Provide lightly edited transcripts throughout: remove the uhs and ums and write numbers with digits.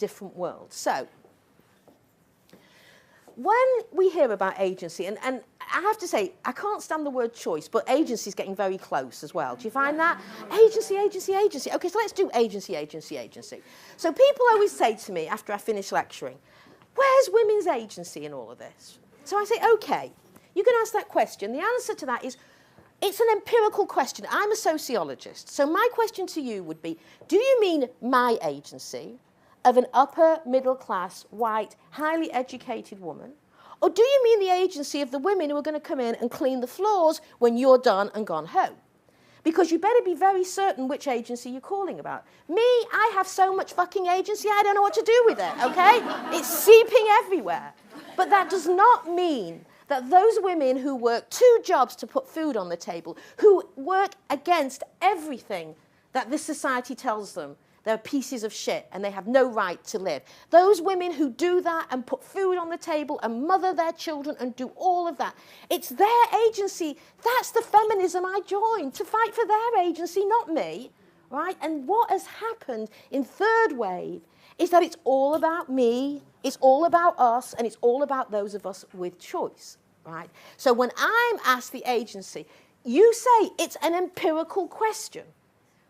different world. So when we hear about agency, and I have to say, I can't stand the word choice, but agency is getting very close as well. Do you find that? Agency, agency, agency. Okay, so let's do agency, agency, agency. So people always say to me after I finish lecturing, where's women's agency in all of this? So I say, okay, you can ask that question. The answer to that is, it's an empirical question. I'm a sociologist. So my question to you would be, do you mean my agency of an upper middle class, white, highly educated woman? Or do you mean the agency of the women who are going to come in and clean the floors when you're done and gone home? Because you better be very certain which agency you're calling about. Me, I have so much fucking agency, I don't know what to do with it, okay? It's seeping everywhere. But that does not mean that those women who work 2 jobs to put food on the table, who work against everything that this society tells them, they're pieces of shit and they have no right to live. Those women who do that and put food on the table and mother their children and do all of that, it's their agency. That's the feminism I joined, to fight for their agency, not me, right? And what has happened in third wave is that it's all about me, it's all about us, and it's all about those of us with choice, right? So when I'm asked the agency, you say it's an empirical question.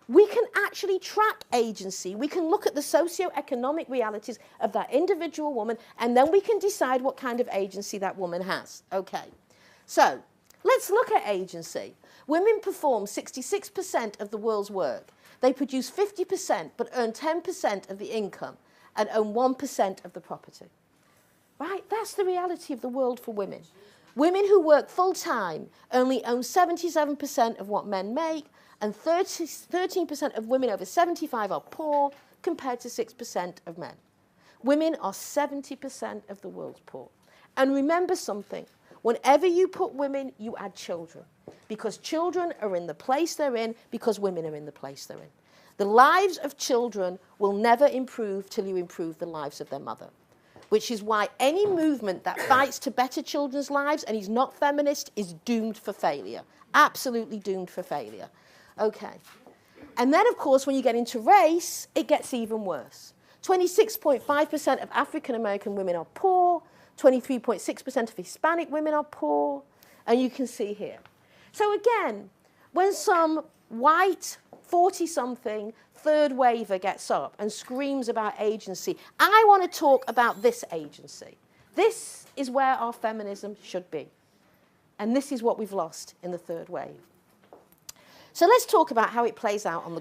We can actually track agency. We can look at the socio-economic realities of that individual woman, and then we can decide what kind of agency that woman has. Okay, so let's look at agency. Women perform 66% of the world's work. They produce 50% but earn 10% of the income and own 1% of the property. Right? That's the reality of the world for women. Women who work full-time only own 77% of what men make, and 13% of women over 75 are poor, compared to 6% of men. Women are 70% of the world's poor. And remember something, whenever you put women, you add children, because children are in the place they're in because women are in the place they're in. The lives of children will never improve till you improve the lives of their mother, which is why any movement that fights to better children's lives and is not feminist is doomed for failure, absolutely doomed for failure. Okay. And then, of course, when you get into race, it gets even worse. 26.5% of African-American women are poor, 23.6% of Hispanic women are poor, and you can see here. So again, when some white 40-something third waver gets up and screams about agency, I want to talk about this agency. This is where our feminism should be. And this is what we've lost in the third wave. So let's talk about how it plays out on the ground.